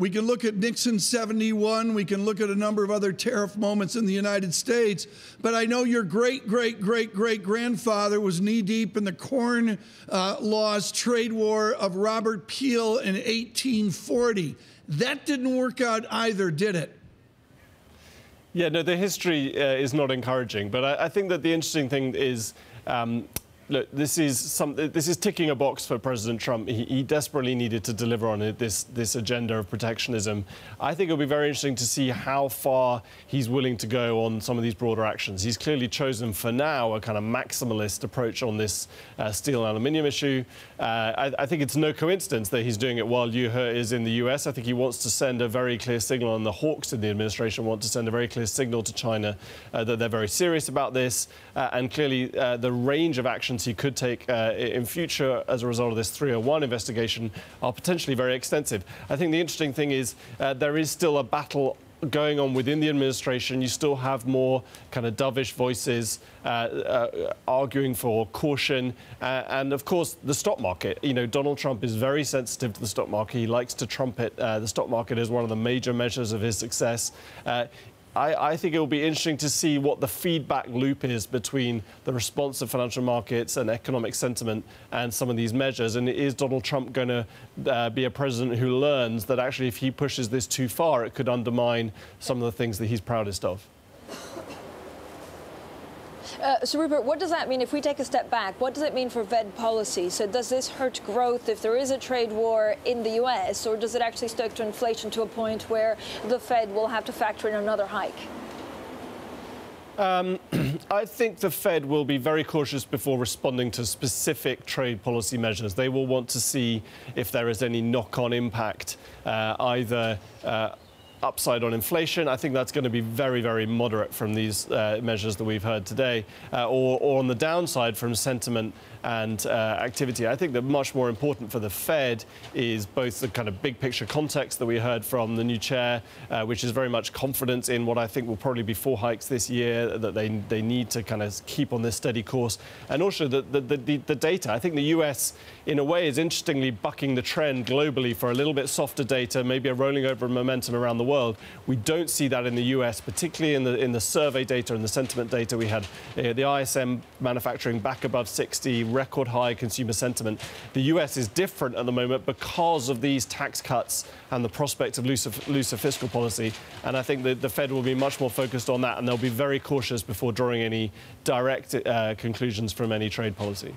We can look at Nixon 71. We can look at a number of other tariff moments in the United States. But I know your great-great-great-great-grandfather was knee-deep in the Corn Laws trade war of Robert Peel in 1840. That didn't work out either, did it? Yeah, no, the history is not encouraging. But I think that the interesting thing is, look, this is ticking a box for President Trump. He desperately needed to deliver on this agenda of protectionism. I think it'll be very interesting to see how far he's willing to go on some of these broader actions. He's clearly chosen for now a kind of maximalist approach on this steel and aluminium issue. I think it's no coincidence that he's doing it while Liu He is in the US. I think he wants to send a very clear signal, and the hawks in the administration want to send a very clear signal to China that they're very serious about this. And clearly the range of actions he could take in future as a result of this 301 investigation are potentially very extensive. I think the interesting thing is there is still a battle going on within the administration. You still have more kind of dovish voices arguing for caution. And of course, the stock market. You know, Donald Trump is very sensitive to the stock market. He likes to trumpet the stock market as one of the major measures of his success. I think it will be interesting to see what the feedback loop is between the response of financial markets and economic sentiment and some of these measures. And is Donald Trump going to be a president who learns that actually if he pushes this too far, it could undermine some of the things that he's proudest of? So, Rupert, what does that mean if we take a step back? What does it mean for Fed policy? So does this hurt growth if there is a trade war in the US, or does it actually stoke to inflation to a point where the Fed will have to factor in another hike? I think the Fed will be very cautious before responding to specific trade policy measures. They will want to see if there is any knock-on impact, either upside on inflation. I think that's going to be very, very moderate from these measures that we've heard today, or on the downside from sentiment and activity. I think that much more important for the Fed is both the kind of big picture context that we heard from the new chair, which is very much confidence in what I think will probably be 4 hikes this year, that they need to kind of keep on this steady course. And also the data. I think the US, in a way, is interestingly bucking the trend globally for a little bit softer data, maybe a rolling over momentum around the world. We don't see that in the US, particularly in the survey data and the sentiment data. We had the ISM manufacturing back above 60, record high consumer sentiment. The US is different at the moment because of these tax cuts and the prospect of looser fiscal policy. And I think that the Fed will be much more focused on that, and they'll be very cautious before drawing any direct conclusions from any trade policy.